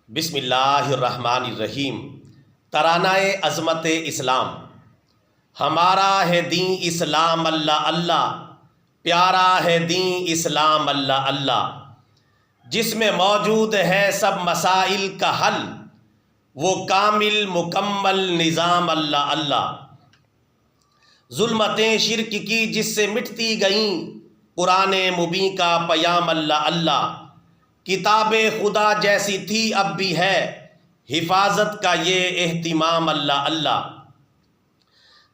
بسم اللہ الرحمن الرحیم۔ ترانہ عظمت اسلام۔ ہمارا ہے دین اسلام اللہ اللہ، پیارا ہے دین اسلام اللہ اللہ، جس میں موجود ہے سب مسائل کا حل، وہ کامل مکمل نظام اللہ اللہ۔ ظلمتیں شرک کی جس سے مٹتی گئیں، قرآن مبین کا پیام اللہ اللہ۔ کتاب خدا جیسی تھی اب بھی ہے، حفاظت کا یہ اہتمام اللہ اللہ۔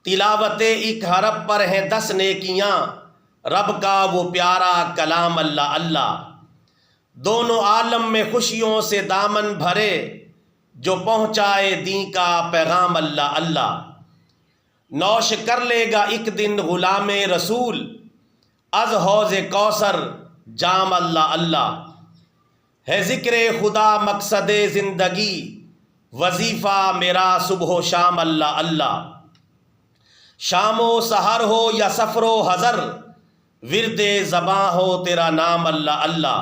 تلاوت ایک حرف پر ہیں 10 نیکیاں، رب کا وہ پیارا کلام اللہ اللہ۔ دونوں عالم میں خوشیوں سے دامن بھرے، جو پہنچائے دین کا پیغام اللہ اللہ۔ نوش کر لے گا ایک دن غلام رسول، از حوض کوثر جام اللہ اللہ۔ ہے ذکر خدا مقصد زندگی، وظیفہ میرا صبح و شام اللہ اللہ۔ شام و سحر ہو یا سفر و حضر، ورد زباں ہو تیرا نام اللہ اللہ۔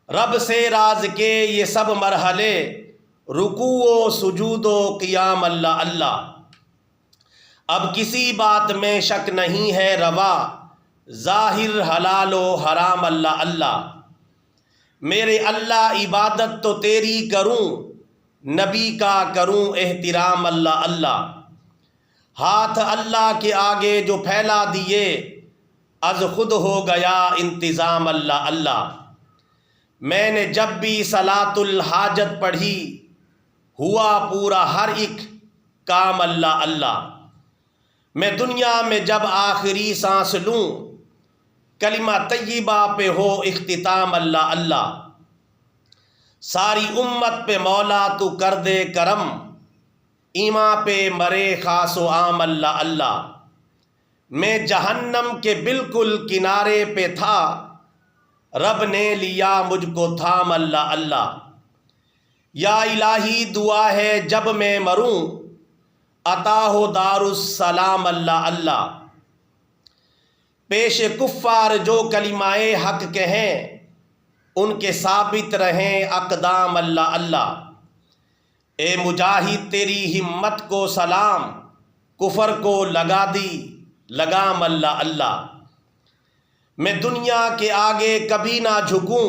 رب سے راز کے یہ سب مرحلے، رکوع و سجود و قیام اللہ اللہ۔ اب کسی بات میں شک نہیں ہے روا، ظاہر حلال و حرام اللہ اللہ۔ میرے اللہ عبادت تو تیری کروں، نبی کا کروں احترام اللہ اللہ۔ ہاتھ اللہ کے آگے جو پھیلا دیے، از خود ہو گیا انتظام اللہ اللہ۔ میں نے جب بھی صلاۃ الحاجت پڑھی، ہوا پورا ہر ایک کام اللہ اللہ۔ میں دنیا میں جب آخری سانس لوں، کلمہ طیبہ پہ ہو اختتام اللہ اللہ۔ ساری امت پہ مولا تو کر دے کرم، ایمان پہ مرے خاص و عام اللہ اللہ۔ میں جہنم کے بالکل کنارے پہ تھا، رب نے لیا مجھ کو تھام اللہ اللہ۔ یا الہی دعا ہے جب میں مروں، عطا ہو دار السلام اللہ اللہ۔ پیش کفار جو کلمہ حق کہیں، ان کے ثابت رہیں اقدام اللہ اللہ۔ اے مجاہد تیری ہمت کو سلام، کفر کو لگا دی لگام اللہ اللہ۔ میں دنیا کے آگے کبھی نہ جھکوں،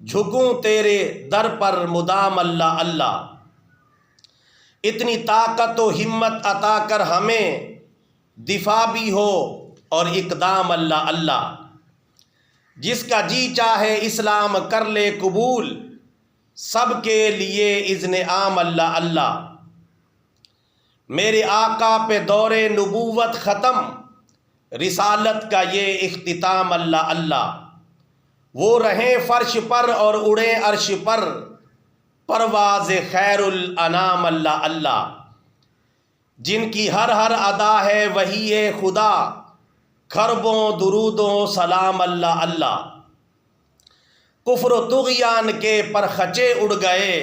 جھکوں تیرے در پر مدام اللہ اللہ۔ اتنی طاقت و ہمت عطا کر ہمیں، دفاع بھی ہو اور اقدام اللہ اللہ۔ جس کا جی چاہے اسلام کر لے قبول، سب کے لیے اذن عام اللہ اللہ۔ میرے آقا پہ دور نبوت ختم، رسالت کا یہ اختتام اللہ اللہ۔ وہ رہیں فرش پر اور اڑیں عرش پر، پرواز خیر الانام اللہ اللہ۔ جن کی ہر ہر ادا ہے وہی ہے خدا، خربوں درود و سلام اللہ اللہ۔ کفر و طغیان کے پرخچے اڑ گئے،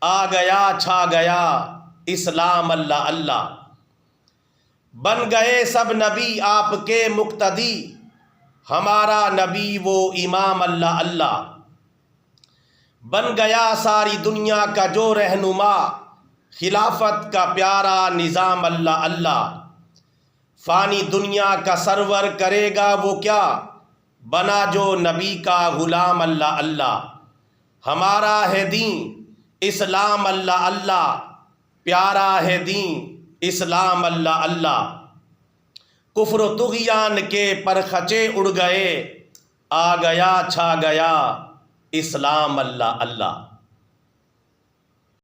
آ گیا چھا گیا اسلام اللہ اللہ۔ بن گئے سب نبی آپ کے مقتدی، ہمارا نبی وہ امام اللہ اللہ۔ بن گیا ساری دنیا کا جو رہنما، خلافت کا پیارا نظام اللہ اللہ۔ فانی دنیا کا سرور کرے گا وہ کیا، بنا جو نبی کا غلام اللہ اللہ۔ ہمارا ہے دین اسلام اللہ اللہ، پیارا ہے دین اسلام اللہ اللہ۔ کفر و طغیان کے پرخچے اڑ گئے، آ گیا چھا گیا اسلام اللہ اللہ۔